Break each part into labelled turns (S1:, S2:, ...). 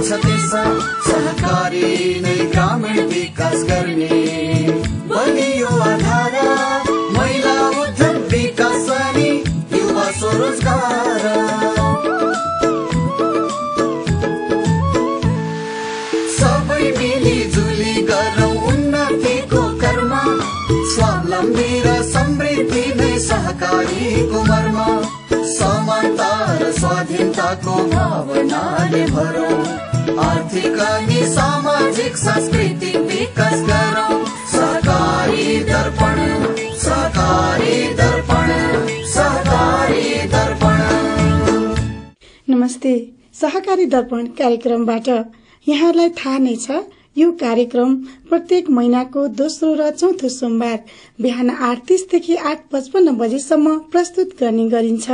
S1: छ त्यसमा सहकारी नै ग्रामीण विकास गर्ने बलियो आधार महिला उद्यम विकास अनि युवा स्वरोजगार सबै मिलिजुली गरौँ उन्नतिको कर्म स्वावलम्बी र समृद्धि नै सहकारीको मर्म समानता र स्वाधीनताको भावनाले भरौँ आर्थिक अनि सामाजिक सांस्कृतिक विकास गरौँ सहकारी दर्पण सहकारी दर्पण सहकारी दर्पण।
S2: नमस्ते। सहकारी दर्पण कार्यक्रमबाट यहाँलाई थाहा नै छ यो कार्यक्रम प्रत्येक महिनाको दोस्रो र चौथो सोमबार बिहान 8:30 देखि 8:55 बजेसम्म प्रस्तुत गर्ने गरिन्छ।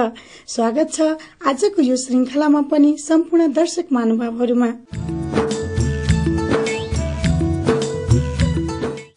S2: स्वागत छ आजको यो श्रृंखलामा पनि सम्पूर्ण दर्शक महानुभावहरूमा।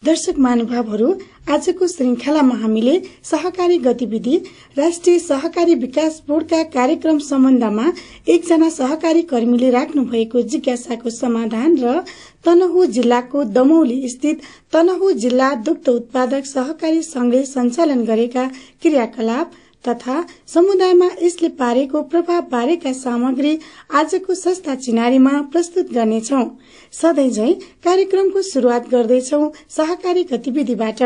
S2: दर्शक महानुभावहरू, आजको श्रृंखलामा हामीले सहकारी गतिविधि राष्ट्रिय सहकारी विकास बोर्डका कार्यक्रम सम्बन्धमा एकजना सहकारी कर्मीले राख्नु भएको जिज्ञासाको समाधान र तनहुँ जिल्लाको दमौली स्थित तनहुँ जिल्ला दुग्ध उत्पादक सहकारी संघले सञ्चालन गरेका क्रियाकलाप तथा समुदायमा यसले पारेको प्रभाव बारेका सामग्री आजको सस्ता चिनारीमा प्रस्तुत गर्नेछौं। सधैँ झै कार्यक्रमको शुरूआत गर्दैछौं सहकारी गतिविधिबाट।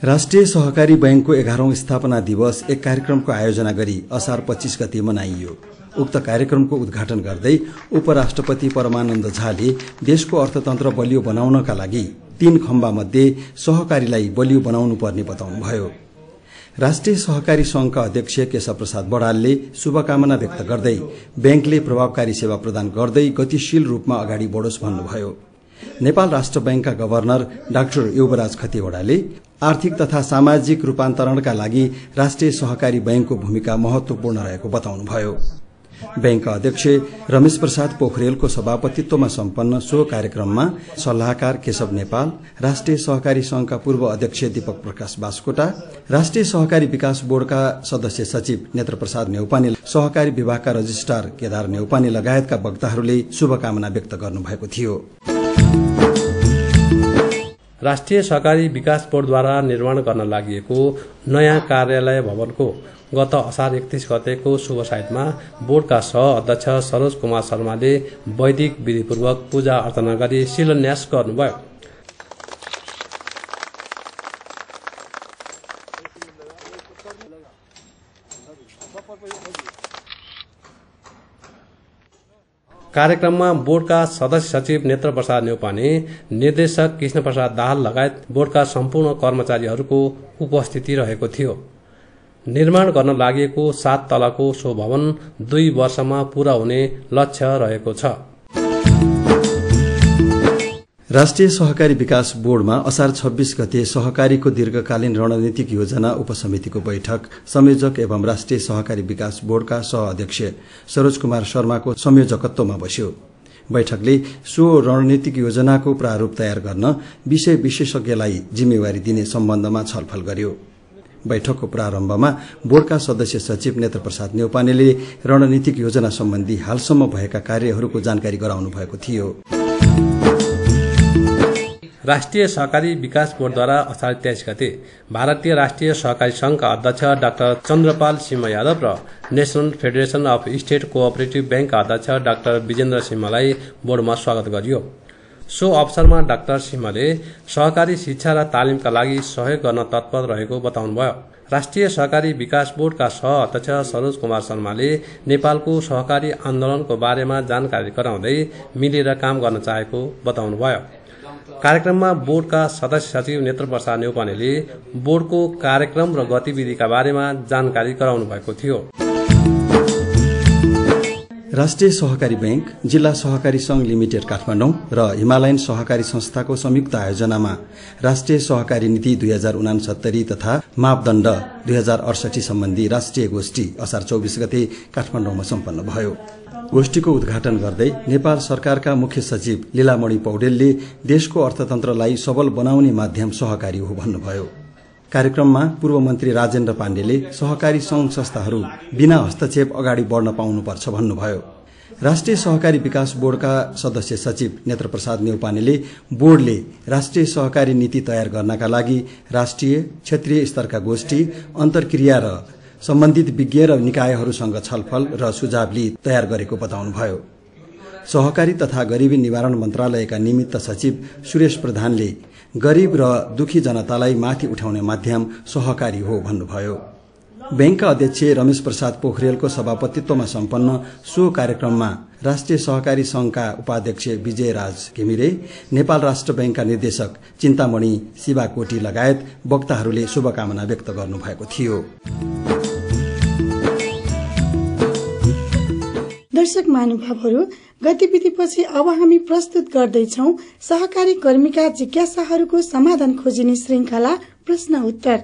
S3: राष्ट्रिय सहकारी बैंकको 11औं स्थापना दिवस एक कार्यक्रमको आयोजना गरी असार 25 गते मनाइयो। उक्त कार्यक्रमको उद्घाटन गर्दै उपराष्ट्रपति परमानन्द झाले देशको अर्थतन्त्र बलियो बनाउनका लागि 3 खम्बा मध्ये सहकारीलाई बलियो बनाउनु पर्ने बताउनुभयो। राष्ट्रिय सहकारी संघका अध्यक्ष केशव प्रसाद बडालले शुभकामना व्यक्त गर्दै बैंकले प्रभावकारी सेवा प्रदान गर्दै गतिशील रूपमा अगाडि बढोस् भन्नुभयो। नेपाल राष्ट्र बैंकका गभर्नर डाक्टर युवराज खतिवड़ाले आर्थिक तथा सामाजिक रूपान्तरणका लागि राष्ट्रिय सहकारी बैंकको भूमिका महत्वपूर्ण रहेको बताउनुभयो। बैंकका अध्यक्ष रमेश प्रसाद पोखरेलको सभापतित्वमा सम्पन्न सो कार्यक्रममा सल्लाहकार केशव नेपाल, राष्ट्रिय सहकारी संघका पूर्व अध्यक्ष दीपक प्रकाश बास्कोटा, राष्ट्रिय सहकारी विकास बोर्डका सदस्य सचिव नेत्र प्रसाद न्यौपाने, सहकारी विभागका रजिस्ट्रार केदार न्यौपाने लगायतका वक्ताहरूले शुभकामना व्यक्त गर्नुभएको थियो।
S4: राष्ट्रिय सहकारी विकास बोर्डद्वारा निर्माण गर्न लागि नयाँ कार्यालय भवनको गत असार 31 गतेको शुभ साइतमा बोर्डका सह अध्यक्ष सरोज कुमार शर्माले वैदिक विधिपूर्वक पूजा अर्चना गरी शिलान्यास गर्नुभयो। कार्यक्रममा बोर्डका सदस्य सचिव नेत्र प्रसाद न्यौपाने, निर्देशक कृष्ण प्रसाद दाहाल लगायत बोर्डका सम्पूर्ण कर्मचारीहरूको उपस्थिति रहेको थियो। निर्माण गर्न लागि 7 तलाको सो भवन 2 वर्षमा पूरा हुने लक्ष्य रहेको छ।
S3: राष्ट्रिय सहकारी विकास बोर्डमा असार 26 गते सहकारीको दीर्घकालीन रणनीतिक योजना उपसमितिको बैठक संयोजक एवं राष्ट्रिय सहकारी विकास बोर्डका सह अध्यक्ष सरोज कुमार शर्माको संयोजकत्वमा बस्यो। बैठकले सो रणनीतिक योजनाको प्रारूप तयार गर्न विषय विशेषज्ञलाई जिम्मेवारी दिने सम्बन्धमा छलफल गर्यो। बैठकको प्रारम्भमा बोर्डका सदस्य सचिव नेत्र प्रसाद न्यौपानेले रणनीतिक योजना सम्बन्धी हालसम्म भएका कार्यहरूको जानकारी गराउनु भएको थियो।
S4: राष्ट्रिय सहकारी विकास बोर्डद्वारा असार 23 गते भारतीय राष्ट्रिय सहकारी संघका अध्यक्ष डाक्टर चन्द्रपाल सिंह यादव र National Federation of State cooperative बैंकका अध्यक्ष डाक्टर विजेन्द्र सिंहलाई बोर्डमा स्वागत गरियो। सो अवसरमा डाक्टर सिंहले सहकारी शिक्षा र तालिमका लागि सहयोग गर्न तत्पर रहेको बताउनुभयो। राष्ट्रिय सहकारी विकास बोर्डका सह अध्यक्ष सरोज कुमार शर्माले नेपालको सहकारी आन्दोलनको बारेमा जानकारी गराउँदै मिलेर काम गर्न चाहेको बताउनुभयो। कार्यक्रममा बोर्डका सदस्य सचिव नेत्र प्रसाद न्यौपानेले बोर्डको कार्यक्रम र गतिविधिका बारेमा जानकारी गराउनु भएको थियो।
S3: राष्ट्रिय सहकारी बैंक, जिल्ला सहकारी संघ लिमिटेड काठमाडौँ र हिमालयन सहकारी संस्थाको संयुक्त आयोजनामा राष्ट्रिय सहकारी नीति 2069 तथा मापदण्ड 2068 सम्बन्धी राष्ट्रिय गोष्ठी असार 24 गते काठमाडौँमा सम्पन्न भयो। गोष्ठीको उद्घाटन गर्दै नेपाल सरकारका मुख्य सचिव लीलामणि पौडेलले देशको अर्थतन्त्रलाई सबल बनाउने माध्यम सहकारी हो भन्नुभयो। कार्यक्रममा पूर्व मन्त्री राजेन्द्र पाण्डेले सहकारी संघ संस्थाहरू बिना हस्तक्षेप अगाडि बढ्न पाउनुपर्छ भन्नुभयो। राष्ट्रिय सहकारी विकास बोर्डका सदस्य सचिव नेत्रप्रसाद न्यौपानेले बोर्डले राष्ट्रिय सहकारी नीति तयार गर्नका लागि राष्ट्रिय क्षेत्रीय स्तरका गोष्ठी, अन्तर्क्रिया र सम्बन्धित विज्ञ र निकायहरूसँग छलफल र सुझाव लिई तयार गरेको बताउनुभयो। सहकारी तथा गरीबी निवारण मन्त्रालयका निमित्त सचिव सुरेश प्रधानले गरीब र दुखी जनतालाई माथि उठाउने माध्यम सहकारी हो भन्नुभयो। बैंकका अध्यक्ष रमेश प्रसाद पोखरेलको सभापतित्वमा सम्पन्न सो कार्यक्रममा राष्ट्रिय सहकारी संघका उपाध्यक्ष विजयराज घिमिरे, नेपाल राष्ट्र बैंकका निर्देशक चिन्तामणि शिवाकोटी लगायत वक्ताहरूले शुभकामना व्यक्त गर्नुभएको थियो।
S2: दर्शक महानुभावहरू, गतिविधिपछि अब हामी प्रस्तुत गर्दैछौ सहकारी कर्मीका जिज्ञासाहरूको समाधान खोजिने श्रृंखला प्रश्न उत्तर।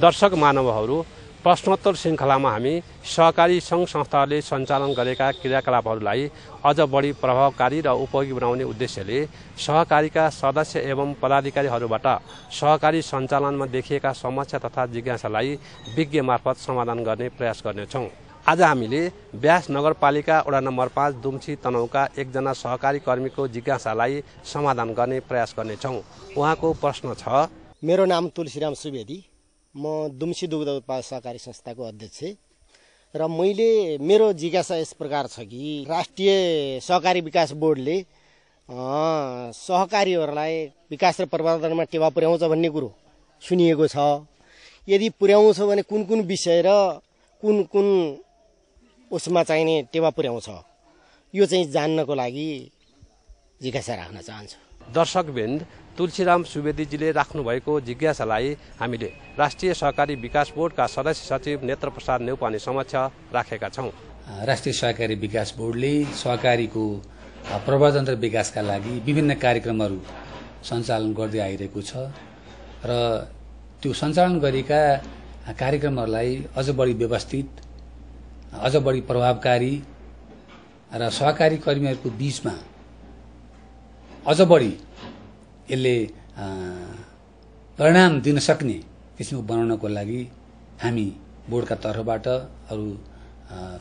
S4: दर्शक महानुभावहरू, प्रश्नोत्तर श्रृंखलामा हामी सहकारी संघ संस्थाहरूले सञ्चालन गरेका क्रियाकलापहरूलाई अझ बढी प्रभावकारी र उपयोगी बनाउने उद्देश्यले सहकारीका सदस्य एवं पदाधिकारीहरूबाट सहकारी सञ्चालनमा देखिएका समस्या तथा जिज्ञासालाई विज्ञ मार्फत समाधान गर्ने प्रयास गर्नेछौँ। आज हामीले ब्यास नगरपालिका वडा नम्बर 5 दुम्सी तनहुका एकजना सहकारी कर्मीको जिज्ञासालाई समाधान गर्ने प्रयास गर्नेछौँ। उहाँको प्रश्न छ,
S5: मेरो नाम तुलसीराम सुवेदी, म दुम्सी दुग्ध उत्पादक सहकारी संस्थाको अध्यक्ष र मेरो जिज्ञासा यस प्रकार छ कि राष्ट्रिय सहकारी विकास बोर्डले सहकारीहरूलाई विकास र प्रवर्धनमा टेवा पुर्याउँछ भन्ने कुरो सुनिएको छ। यदि पुर्याउँछ भने कुन कुन विषय र कुन कुन उसमा चाहिने टेवा पुर्याउँछ, यो चाहिँ जान्नको लागि जिज्ञासा राख्न चाहन्छु।
S4: दर्शकवृन्द, तुलसीराम सुवेदीजीले राख्नुभएको जिज्ञासालाई हामीले राष्ट्रिय सहकारी विकास बोर्डका सदस्य सचिव नेत्रप्रसाद न्यौपाने समक्ष राखेका छौँ।
S6: राष्ट्रिय सहकारी विकास बोर्डले सहकारीको प्रवर्धन र विकासका लागि विभिन्न कार्यक्रमहरू सञ्चालन गर्दै आइरहेको छ र त्यो सञ्चालन गरेका कार्यक्रमहरूलाई अझ बढी व्यवस्थित, अझ बढी प्रभावकारी र सहकारी कर्मीहरूको बीचमा अझ बढी यसले परिणाम दिन सक्ने किसिमको बनाउनको लागि हामी बोर्डका तर्फबाट अरू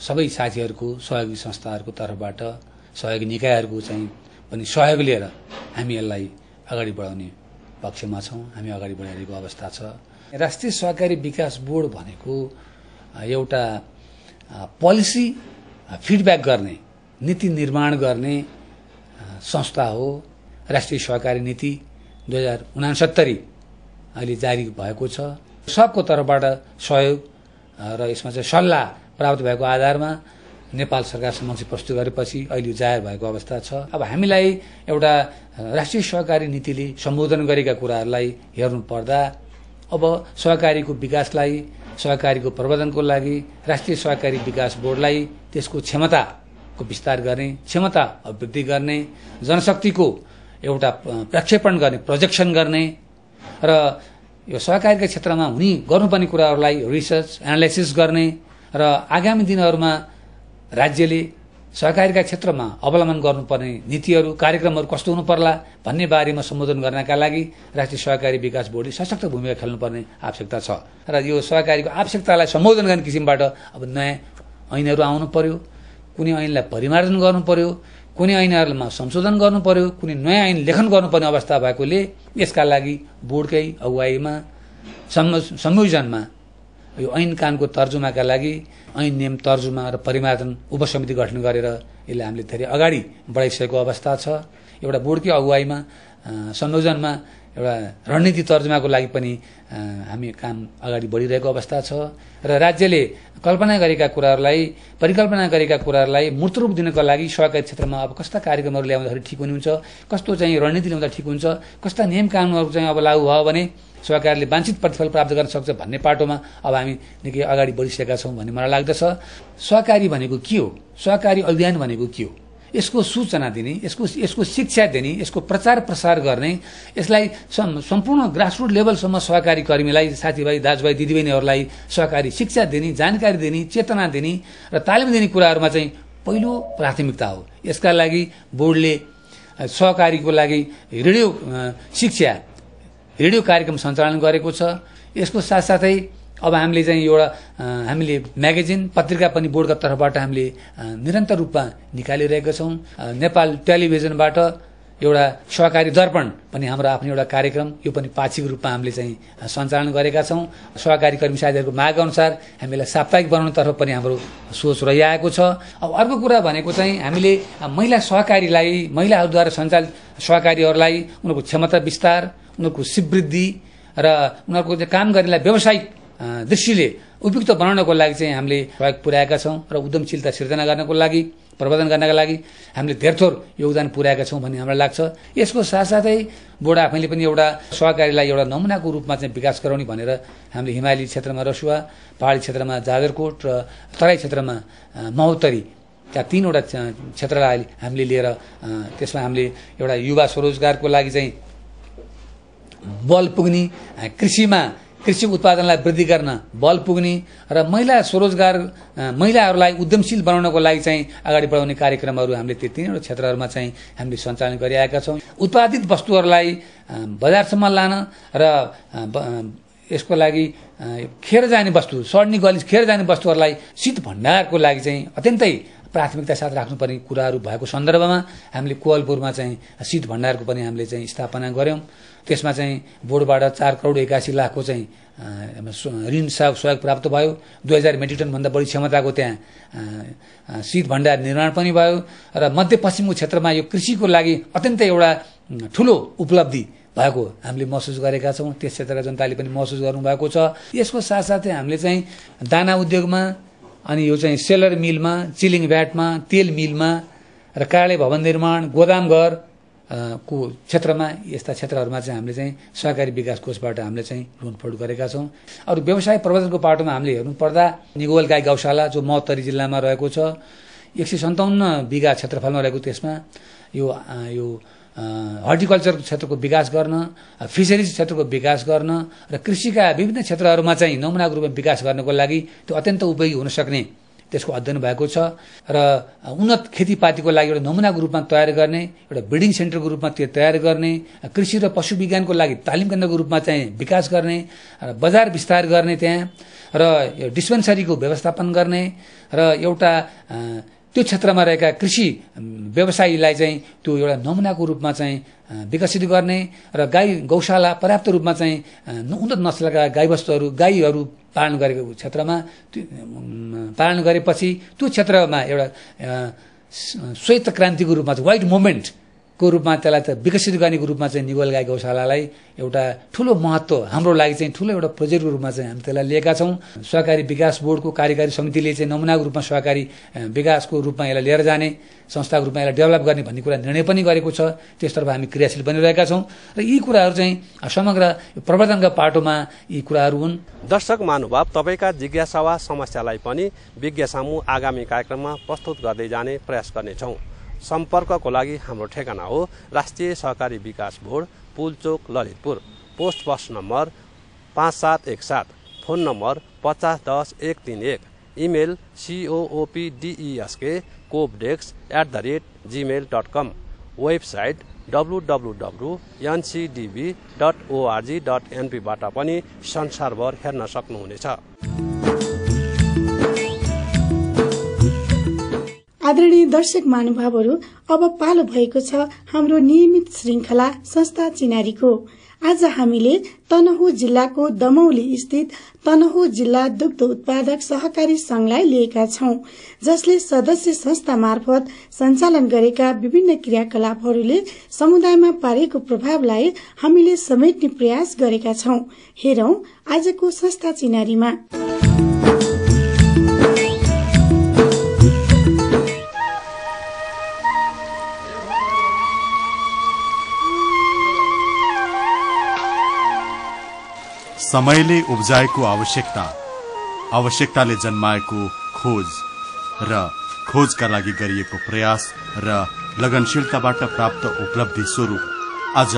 S6: सबै साथीहरूको, सहयोगी संस्थाहरूको तर्फबाट, सहयोगी निकायहरूको चाहिँ पनि सहयोग लिएर हामी यसलाई अगाडि बढाउने पक्षमा छौँ। हामी अगाडि बढाइरहेको अवस्था छ। राष्ट्रिय सहकारी विकास बोर्ड भनेको एउटा पोलिसी फिडब्याक गर्ने, नीति निर्माण गर्ने संस्था हो। राष्ट्रिय सहकारी नीति 2069 अहिले जारी भएको छ। सबको तर्फबाट सहयोग र यसमा चाहिँ सल्लाह प्राप्त भएको आधारमा नेपाल सरकार समक्ष प्रस्तुत गरेपछि अहिले जाहेर भएको अवस्था छ। अब हामीलाई एउटा राष्ट्रिय सहकारी नीतिले सम्बोधन गरेका कुराहरूलाई हेर्नु पर्दा अब सहकारीको विकासलाई, सहकारीको प्रवर्धनको लागि राष्ट्रिय सहकारी विकास बोर्डलाई त्यसको क्षमताको विस्तार गर्ने, क्षमता अभिवृद्धि गर्ने, जनशक्तिको एउटा प्रक्षेपण गर्ने, प्रोजेक्सन गर्ने र यो सहकारीका क्षेत्रमा गर्नुपर्ने कुराहरूलाई रिसर्च एनालाइसिस गर्ने र आगामी दिनहरूमा राज्यले सहकारीका क्षेत्रमा अवलम्बन गर्नुपर्ने नीतिहरू, कार्यक्रमहरू कस्तो हुनु पर्ला भन्ने बारेमा सम्बोधन गर्नका लागि राष्ट्रिय सहकारी विकास बोर्डले सशक्त भूमिका खेल्नुपर्ने आवश्यकता छ र यो सहकारीको आवश्यकतालाई सम्बोधन गर्ने किसिमबाट अब नयाँ ऐनहरू आउनु पर्यो, कुनै ऐनलाई परिमार्जन गर्नु पर्यो, कुनै ऐनहरूमा संशोधन गर्नु पर्यो, कुनै नयाँ ऐन लेखन गर्नुपर्ने अवस्था भएकोले यसका लागि बोर्डकै अगुवाईमा संयोजनमा यो ऐन कानुनको तर्जुमाका लागि ऐन नियम तर्जुमा र परिमार्जन उपसमिति गठन गरेर यसलाई हामीले धेरै अगाडि बढाइसकेको अवस्था छ। एउटा बोर्डकै अगुवाईमा संयोजनमा एउटा रणनीति तर्जुमाको लागि पनि हामी काम अगाडि बढिरहेको अवस्था छ र राज्यले कल्पना गरेका कुराहरूलाई, परिकल्पना गरेका कुराहरूलाई मूर्त रूप दिनको लागि सहकारी क्षेत्रमा अब कस्ता कार्यक्रमहरू ल्याउँदाखेरि ठिक हुनुहुन्छ, कस्तो चाहिँ रणनीति ल्याउँदा ठिक हुन्छ, कस्ता नियम कानुनहरू चाहिँ अब लागू भयो भने सहकारीले वाञ्छित प्रतिफल प्राप्त गर्न सक्छ भन्ने पाटोमा अब हामी निकै अगाडि बढिसकेका छौँ भन्ने मलाई लाग्दछ। सहकारी भनेको के हो, सहकारी अभियान भनेको के हो, यसको सूचना दिने, यसको शिक्षा दिने, यसको प्रचार प्रसार गर्ने, यसलाई सम्पूर्ण ग्रासरुट लेभलसम्म सहकारी कर्मीलाई, साथीभाइ, दाजुभाइ, दिदीबहिनीहरूलाई सहकारी शिक्षा दिने, जानकारी दिने, चेतना दिने र तालिम दिने कुराहरूमा चाहिँ पहिलो प्राथमिकता हो। यसका लागि बोर्डले सहकारीको लागि रेडियो शिक्षा रेडियो कार्यक्रम सञ्चालन गरेको छ। यसको साथसाथै अब हामीले चाहिँ हामीले म्यागजिन पत्रिका पनि बोर्डका तर्फबाट हामीले निरन्तर रूपमा निकालिरहेका छौँ। नेपाल टेलिभिजनबाट एउटा सहकारी दर्पण पनि हाम्रो आफ्नो एउटा कार्यक्रम यो पनि पाक्षिक रूपमा हामीले चाहिँ सञ्चालन गरेका छौँ। सहकारी कर्मी साथीहरूको माग अनुसार हामीलाई साप्ताहिक बनाउनतर्फ पनि हाम्रो सोच रहिआएको छ। अब अर्को कुरा भनेको चाहिँ हामीले महिला सहकारीलाई महिलाहरूद्वारा सञ्चालित सहकारीहरूलाई उनीहरूको क्षमता विस्तार उनीहरूको सिवृद्धि र उनीहरूको काम गर्नेलाई व्यावसायिक दृष्टिले उपयुक्त बनाउनको लागि चाहिँ हामीले सहयोग पुर्याएका छौँ र उद्यमशीलता सिर्जना गर्नको लागि प्रवर्धन गर्नका लागि हामीले धेरथोर योगदान पुर्याएका छौँ भन्ने हामीलाई लाग्छ। यसको साथसाथै बोर्ड आफैले पनि एउटा सहकारीलाई एउटा नमुनाको रूपमा चाहिँ विकास गराउने भनेर हामीले हिमाली क्षेत्रमा रसुवा, पहाडी क्षेत्रमा जाजरकोट र तराई क्षेत्रमा महोत्तरी त्यहाँ 3वटा क्षेत्रलाई हामीले लिएर त्यसमा हामीले एउटा युवा स्वरोजगारको लागि चाहिँ बल पुग्ने, कृषि उत्पादनलाई वृद्धि गर्न बल पुग्ने र महिला स्वरोजगार महिलाहरूलाई उद्यमशील बनाउनको लागि चाहिँ अगाडि बढाउने कार्यक्रमहरू हामीले त्यो 3वटा क्षेत्रहरूमा चाहिँ हामीले सञ्चालन गरिरहेका छौँ। उत्पादित वस्तुहरूलाई बजारसम्म लान र यसको लागि खेर जाने वस्तु सड्ने गली खेर जाने वस्तुहरूलाई शीत भण्डारको लागि चाहिँ अत्यन्तै प्राथमिकता साथ राख्नुपर्ने कुराहरू भएको सन्दर्भमा हामीले कोवलपुरमा चाहिँ शीत भण्डारको पनि हामीले चाहिँ स्थापना गर्यौं। त्यसमा चाहिँ बोर्डबाट 4 करोड 81 लाखको चाहिँ ऋण सहयोग प्राप्त भयो। 2000 मेट्रिक टन भन्दा बढी क्षमताको त्यहाँ शीत भण्डार निर्माण पनि भयो र मध्यपश्चिमको क्षेत्रमा यो कृषिको लागि अत्यन्तै एउटा ठूलो उपलब्धि भएको हामीले महसुस गरेका छौँ। त्यस क्षेत्रका जनताले पनि महसुस गर्नुभएको छ। यसको साथसाथै हामीले चाहिँ दाना उद्योगमा अनि यो चाहिँ सेलर मिलमा, चिलिङ भ्याटमा, तेल मिलमा र कार्यालय भवन निर्माण, गोदामघर को क्षेत्रमा यस्ता क्षेत्रहरूमा चाहिँ हामीले चाहिँ सहकारी विकास कोषबाट हामीले चाहिँ लोनफोड गरेका छौँ। अरू व्यवसाय प्रवर्धनको पाटोमा हामीले हेर्नु पर्दा निगोल गाई गौशाला जो महोत्तरी जिल्लामा रहेको छ 157 बिघा क्षेत्रफलमा रहेको त्यसमा यो हर्टिकल्चर क्षेत्रको विकास गर्न, फिशरिज क्षेत्रको विकास गर्न र कृषिका विभिन्न क्षेत्रहरूमा चाहिँ नमुनाको रूपमा विकास गर्नको लागि त्यो अत्यन्त उपयोगी हुन सक्ने त्यसको अध्ययन भएको छ र उन्नत खेतीपातीको लागि एउटा नमुनाको रूपमा तयार गर्ने, एउटा ब्रिडिङ सेन्टरको रूपमा त्यो तयार गर्ने, कृषि र पशु विज्ञानको लागि तालिम केन्द्रको रूपमा चाहिँ विकास गर्ने र बजार विस्तार गर्ने त्यहाँ र डिस्पेन्सरीको व्यवस्थापन गर्ने र एउटा त्यो क्षेत्रमा रहेका कृषि व्यवसायीलाई चाहिँ त्यो एउटा नमुनाको रूपमा चाहिँ विकसित गर्ने र गाई गौशाला पर्याप्त रूपमा चाहिँ उन्नत नस्लका गाईहरू पालन गरेको क्षेत्रमा पालन गरेपछि त्यो क्षेत्रमा एउटा श्वेत क्रान्तिको रूपमा चाहिँ व्हाइट मुभमेन्टको रूपमा त्यसलाई त विकसित गर्नेको रूपमा चाहिँ निगोल गाई गौशालालाई एउटा ठूलो महत्त्व हाम्रो लागि चाहिँ ठूलो एउटा प्रोजेक्टको रूपमा चाहिँ हामी त्यसलाई लिएका छौँ। सहकारी विकास बोर्डको कार्यकारी समितिले चाहिँ नमुनाको रूपमा सहकारी विकासको रूपमा यसलाई लिएर जाने, संस्थाको रूपमा यसलाई डेभलप गर्ने भन्ने कुरा निर्णय पनि गरेको छ। त्यसतर्फ हामी क्रियाशील पनि रहेका छौँ र यी कुराहरू चाहिँ समग्र प्रवर्धनका पाटोमा यी कुराहरू हुन्।
S7: दर्शक महानुभाव, तपाईँका जिज्ञासा वा समस्यालाई पनि विज्ञसामु आगामी कार्यक्रममा प्रस्तुत गर्दै जाने प्रयास गर्नेछौँ। सम्पर्कको लागि हाम्रो ठेगाना हो राष्ट्रिय सहकारी विकास board, Pulchowk, Lalitpur, post box number 5717, phone number 5010-131, email coopdesk@gmail.com, website www.ncdb.org.np बाट पनि संसारभर हेर्न सक्नुहुनेछ।
S2: आदरणीय दर्शक महानुभावहरू, अब पालो भएको छ हाम्रो नियमित श्रृंखला संस्था चिनारीको। आज हामीले तनहुँ जिल्लाको दमौली स्थित तनहुँ जिल्ला दुग्ध उत्पादक सहकारी संघलाई लिएका छौं, जसले सदस्य संस्था मार्फत सञ्चालन गरेका विभिन्न क्रियाकलापहरूले समुदायमा पारेको प्रभावलाई हामीले समेट्ने प्रयास गरेका छौं। हेरौं आजको संस्था चिनारीमा।
S8: समयले उब्जाएको आवश्यकताले जन्माएको खोज र खोजका लागि गरिएको प्रयास र लगनशीलताबाट प्राप्त उपलब्धि स्वरूप आज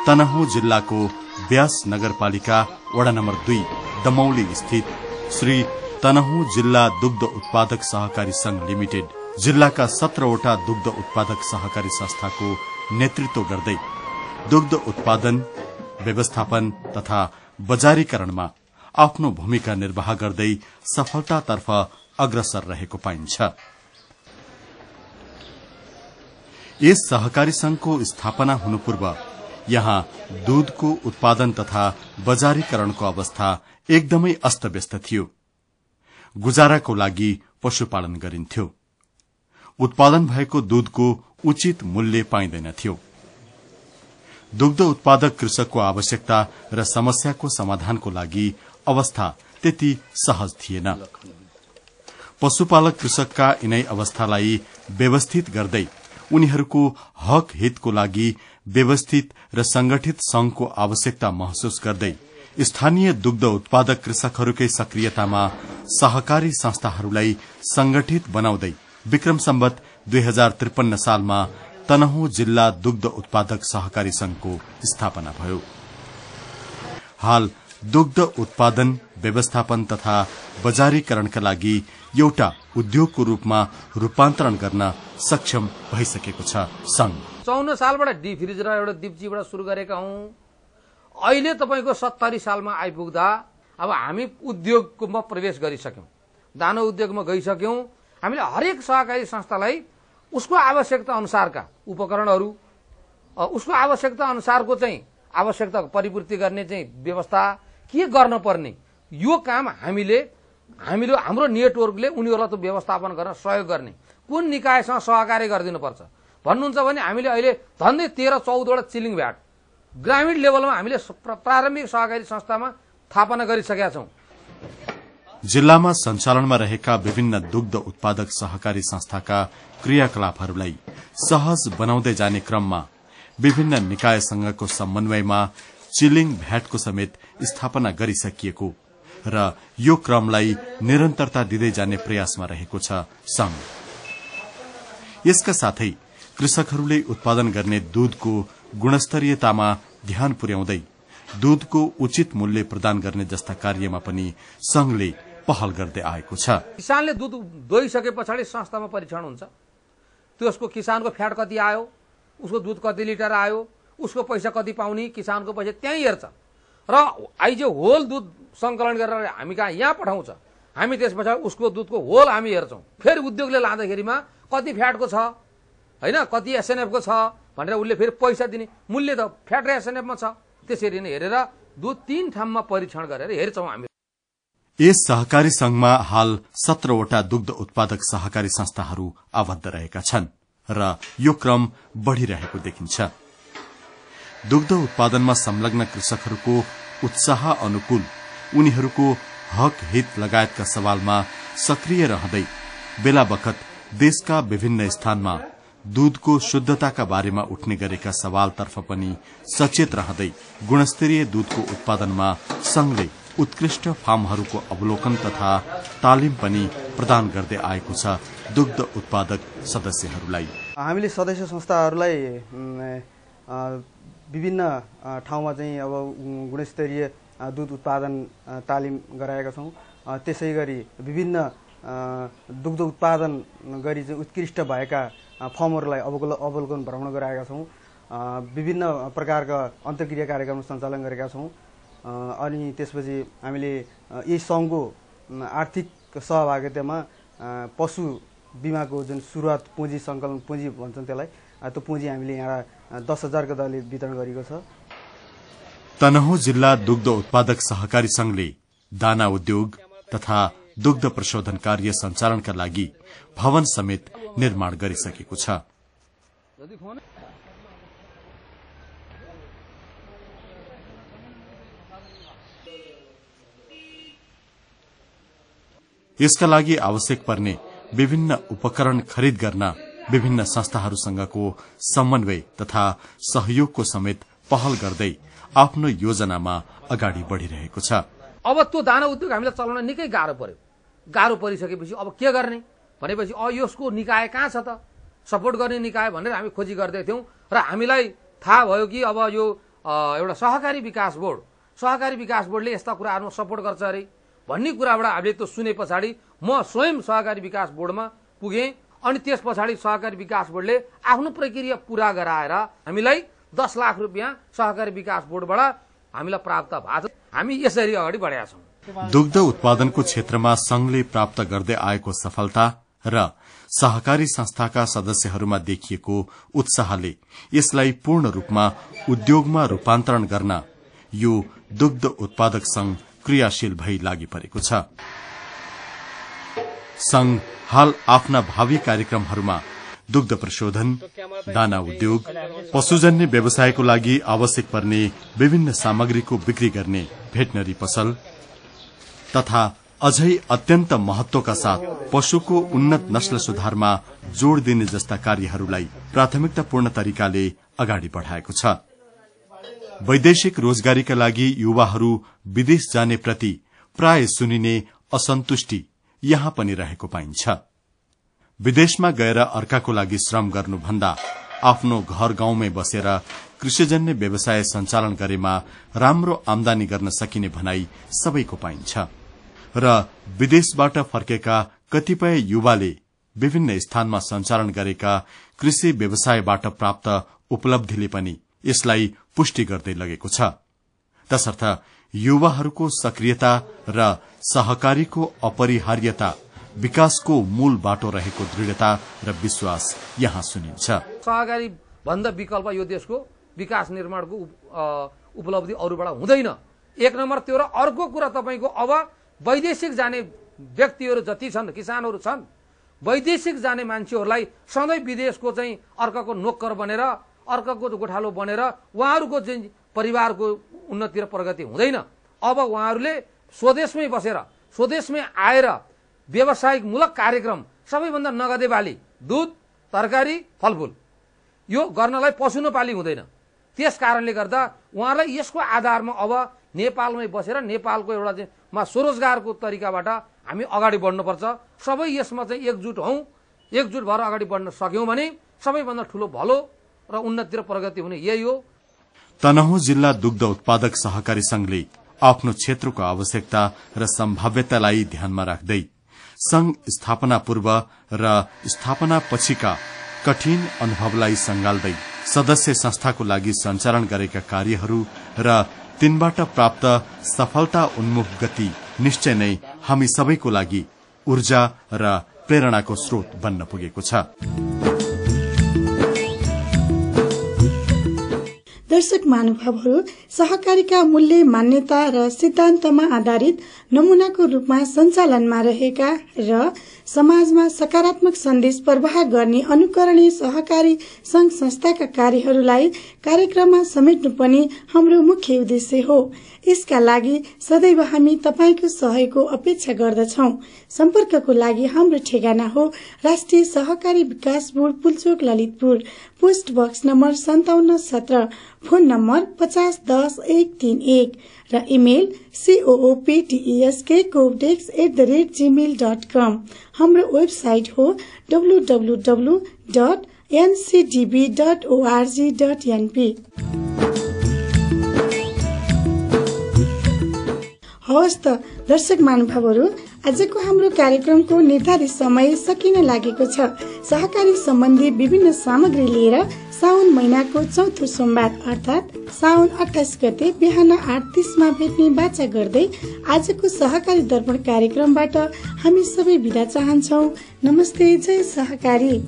S8: तनहुँ जिल्लाको व्यास नगरपालिका वडा नम्बर 2 दमौली स्थित श्री तनहुँ जिल्ला दुग्ध उत्पादक सहकारी संघ लिमिटेड जिल्लाका 17वटा दुग्ध उत्पादक सहकारी संस्थाको नेतृत्व गर्दै दुग्ध उत्पादन, व्यवस्थापन तथा बजारीकरणमा आफ्नो भूमिका निर्वाह गर्दै सफलतातर्फ अग्रसर रहेको पाइन्छ। यस सहकारी संघको स्थापना हुनु पूर्व यहाँ दूधको उत्पादन तथा बजारीकरणको अवस्था एकदमै अस्तव्यस्त थियो। गुजाराको लागि पशुपालन गरिन्थ्यो। उत्पादन भएको दूधको उचित मूल्य पाइँदैनथ्यो। दुग्ध उत्पादक कृषकको आवश्यकता र समस्याको समाधानको लागि अवस्था त्यति सहज थिएन। पशुपालक कृषकका यिनै अवस्थालाई व्यवस्थित गर्दै उनीहरूको हक हितको लागि व्यवस्थित र संगठित संघको आवश्यकता महसुस गर्दै स्थानीय दुग्ध उत्पादक कृषकहरूकै सक्रियतामा सहकारी संस्थाहरूलाई संगठित बनाउँदै विक्रम सम्वत 2053 सालमा तनहुँ जिल्ला दुग्ध उत्पादक सहकारी संघको स्थापना भयो। हाल दुग्ध उत्पादन, व्यवस्थापन तथा बजारीकरणका लागि एउटा उद्योगको रूपमा रूपान्तरण गर्न सक्षम भइसकेको छ। संघ
S9: 54 सालबाट डी फ्रिज र एउटा दिप्चीबाट शुरू गरेका हौं। अहिले तपाईको 70 सालमा आइपुग्दा अब हामी उद्योगमा प्रवेश गरिसक्यौं, दाना उद्योगमा गइसक्यौं। हामीले हरेक सहकारी संस्थालाई उसको आवश्यकता अनुसारका उपकरणहरू, उसको आवश्यकता अनुसारको चाहिँ आवश्यकताको परिपूर्ति गर्ने चाहिँ व्यवस्था के गर्न पर्ने, यो काम हामीले हाम्रो नेटवर्कले उनीहरूलाई त व्यवस्थापन गर्न सहयोग गर्ने, कुन निकायसँग सहकार्य गरिदिनु पर्छ भन्नुहुन्छ भने हामीले अहिले झन्डै 13-14 वटा चिलिङ भ्याट ग्रामीण लेभलमा हामीले प्रारम्भिक सहकारी संस्थामा स्थापना गरिसकेका छौं।
S8: जिल्लामा सञ्चालनमा रहेका विभिन्न दुग्ध उत्पादक सहकारी संस्थाका क्रियाकलापहरूलाई सहज बनाउँदै जाने क्रममा विभिन्न निकायसँगको समन्वयमा चिलिङ भ्याटको समेत स्थापना गरिसकिएको र यो क्रमलाई निरन्तरता दिँदै जाने प्रयासमा रहेको छ संघ। यसका साथै कृषकहरूले उत्पादन गर्ने दूधको गुणस्तरीयतामा ध्यान पुर्याउँदै दूधको उचित मूल्य प्रदान गर्ने जस्ता कार्यमा पनि संघले पहल गर्दै आएको छ।
S9: किसानले दूध दोहिसके पछाडि संस्थामा परीक्षण हुन्छ। त्यसको किसानको फ्याट कति आयो, उसको दूध कति लिटर आयो, उसको पैसा कति पाउने, किसानको पैसा त्यही हेर्छ र आइज होल दूध संकलन गरेर हामी कहाँ यहाँ पठाउँछ। हामी त्यस पछाडि उसको दूधको होल हामी हेर्छौं। फेरि उद्योगले लाँदाखेरिमा कति फ्याटको छ हैन, कति एसएनएफको छ भनेर उसले फेरि पैसा दिने, मूल्य त फ्याट र एसएनएफमा छ। त्यसरी नै हेरेर दूध 3 ठाउँमा परीक्षण गरेर हेर्छौं हामी।
S8: यस सहकारी संघमा हाल 17 वटा दुग्ध उत्पादक सहकारी संस्थाहरू आबद्ध रहेका छन् र यो क्रम बढ़िरहेको देखिन्छ। दुग्ध उत्पादनमा संलग्न कृषकहरूको उत्साह अनुकूल उनीहरूको हक हित लगायतका सवालमा सक्रिय रहँदै बेला बखत देशका विभिन्न स्थानमा दूधको शुद्धताका बारेमा उठ्ने गरेका सवालतर्फ पनि सचेत रहँदै गुणस्तरीय दूधको उत्पादनमा संघले उत्कृष्ट फार्महरूको अवलोकन तथा तालिम पनि प्रदान गर्दै आएको छ दुग्ध उत्पादक सदस्यहरूलाई।
S10: हामीले सदस्य संस्थाहरूलाई विभिन्न ठाउँमा चाहिँ अब गुणस्तरीय दूध उत्पादन तालिम गराएका छौं। त्यसै गरी विभिन्न दुग्ध उत्पादन गरी चाहिँ उत्कृष्ट भएका फर्महरूलाई अवलोकन भ्रमण गराएका छौं। विभिन्न प्रकारका अन्तर्क्रिया कार्यक्रम सञ्चालन गरेका छौं। अनि त्यसपछि हामीले यही संघको आर्थिक सहभागितामा पशु बीमाको जुन सुरुवात पुँजी संकलन पुँजी भन्छन् त्यसलाई, त्यो पुँजी हामीले यहाँ 10,000 का दरले वितरण गरेको छ।
S8: तनहुँ जिल्ला दुग्ध उत्पादक सहकारी संघले दाना उद्योग तथा दुग्ध प्रशोधन कार्य सञ्चालनका लागि भवन समेत निर्माण गरिसकेको छ। यसका लागि आवश्यक पर्ने विभिन्न उपकरण खरिद गर्न विभिन्न संस्थाहरूसँगको समन्वय तथा सहयोगको समेत पहल गर्दै आफ्नो योजनामा अगाडि बढ़िरहेको छ।
S9: अब त्यो दाना उद्योग हामीलाई चलाउन निकै गाह्रो पर्यो। गाह्रो परिसकेपछि अब के गर्ने भनेपछि यसको निकाय कहाँ छ त, सपोर्ट गर्ने निकाय भनेर हामी खोजी गर्दै थियौं र हामीलाई थाहा भयो कि अब यो एउटा सहकारी विकास बोर्डले यस्ता कुराहरुमा सपोर्ट गर्छ अरे भन्ने कुराबाट हामीले त्यो सुने पछाडि म स्वयं सहकारी विकास बोर्डमा पुगे अनि त्यस पछाडि सहकारी विकास बोर्डले आफ्नो प्रक्रिया पूरा गराएर हामीलाई 10 लाख रुपियाँ सहकारी विकास बोर्डबाट हामीलाई प्राप्त भएको छ। हामी यसरी अगाडि बढेका छौं।
S8: दुग्ध उत्पादनको क्षेत्रमा संघले प्राप्त गर्दै आएको सफलता र सहकारी संस्थाका सदस्यहरूमा देखिएको उत्साहले यसलाई पूर्ण रूपमा उद्योगमा रूपान्तरण गर्न यो दुग्ध उत्पादक संघ क्रियाशील भई लागि परेको छ। संघ हाल आफ्ना भावी कार्यक्रमहरूमा दुग्ध प्रशोधन, दाना उद्योग, पशुजन्य व्यवसायको लागि आवश्यक पर्ने विभिन्न सामग्रीको बिक्री गर्ने भेटनरी पसल तथा अझै अत्यन्त महत्वका साथ पशुको उन्नत नस्ल सुधारमा जोड़ दिने जस्ता कार्यहरूलाई प्राथमिकतापूर्ण तरिकाले अगाडि बढ़ाएको छ। वैदेशिक रोजगारीका लागि युवाहरू विदेश जाने प्रति प्राय सुनिने असन्तुष्टि यहाँ पनि रहेको पाइन्छ। विदेशमा गएर अर्काको लागि श्रम गर्नुभन्दा आफ्नो घर गाउँमै बसेर कृषिजन्य व्यवसाय सञ्चालन गरेमा राम्रो आमदानी गर्न सकिने भनाई सबैको पाइन्छ र विदेशबाट फर्केका कतिपय युवाले विभिन्न स्थानमा सञ्चालन गरेका कृषि व्यवसायबाट प्राप्त उपलब्धिले पनि यसलाई पुष्टि गर्दै लगेको छ। तसर्थ युवाहरूको सक्रियता र सहकारीको अपरिहार्यता विकासको मूल बाटो रहेको दृढ़ता र विश्वास यहाँ सुनिन्छ।
S9: सहकारी भन्दा विकल्प यो देशको विकास निर्माणको उपलब्धि अरूबाट हुँदैन। एक नम्बर त्यो र अर्को कुरा तपाईको अब वैदेशिक जाने व्यक्तिहरू जति छन्, किसानहरू छन्, वैदेशिक जाने मान्छेहरूलाई सधैँ विदेशको चाहिँ अर्काको नोकर बनेर, अर्काको गोठालो बनेर उहाँहरूको चाहिँ परिवारको उन्नति र प्रगति हुँदैन। अब उहाँहरूले स्वदेशमै बसेर, स्वदेशमै आएर व्यावसायिक मूलक कार्यक्रम सबैभन्दा नगदे बाली दूध, तरकारी, फलफूल यो गर्नलाई पशु नपाली हुँदैन। त्यस कारणले गर्दा उहाँलाई यसको आधारमा अब नेपालमै बसेर नेपालको एउटा चाहिँ स्वरोजगारको तरिकाबाट हामी अगाडि बढ्नुपर्छ। सबै यसमा चाहिँ एकजुट हौं, एकजुट भएर अगाडि बढ्न सक्यौं भने सबैभन्दा ठूलो भलो र उन्नति र प्रगति हुने यही हो।
S8: तनहुँ जिल्ला दुग्ध उत्पादक सहकारी संघले आफ्नो क्षेत्रको आवश्यकता र सम्भाव्यतालाई ध्यानमा राख्दै संघ स्थापना पूर्व र स्थापना पछिका कठिन अनुभवलाई संगाल्दै सदस्य संस्थाको लागि सञ्चालन गरेका कार्यहरू र तिनबाट प्राप्त सफलता उन्मुख गति निश्चय नै हामी सबैको लागि ऊर्जा र प्रेरणाको स्रोत बन्न पुगेको छ।
S2: दर्शक महानुभावहरू, सहकारीका मूल्य, मान्यता र सिद्धान्तमा आधारित नमूनाको रूपमा सञ्चालनमा रहेका र समाजमा सकारात्मक सन्देश प्रवाह गर्ने अनुकरणीय सहकारी संघ संस्थाका कार्यहरूलाई कार्यक्रममा समेट्नु पनि हाम्रो मुख्य उद्देश्य हो। यसका लागि सदैव हामी तपाईको सहयोगको अपेक्षा गर्दछौं। सम्पर्कको लागि हाम्रो ठेगाना हो राष्ट्रिय सहकारी विकास board, Pulchowk, Lalitpur, post box number 5717, phone number 5010-131 र इमेल coopdesk@gmail.com। हाम्रो वेबसाइट हो www.ncdb.org.np। हवस् त दर्शक महानुभावहरू, आजको हाम्रो कार्यक्रमको निर्धारित समय सकिन लागेको छ। सहकारी सम्बन्धी विभिन्न सामग्री लिएर साउन महिनाको चौथो सोमबार अर्थात साउन 28 गते बिहान 8:30 भेट्ने बाचा गर्दै आजको सहकारी दर्पण कार्यक्रमबाट हामी सबै बिदा चाहन्छौ। नमस्ते, जय सहकारी।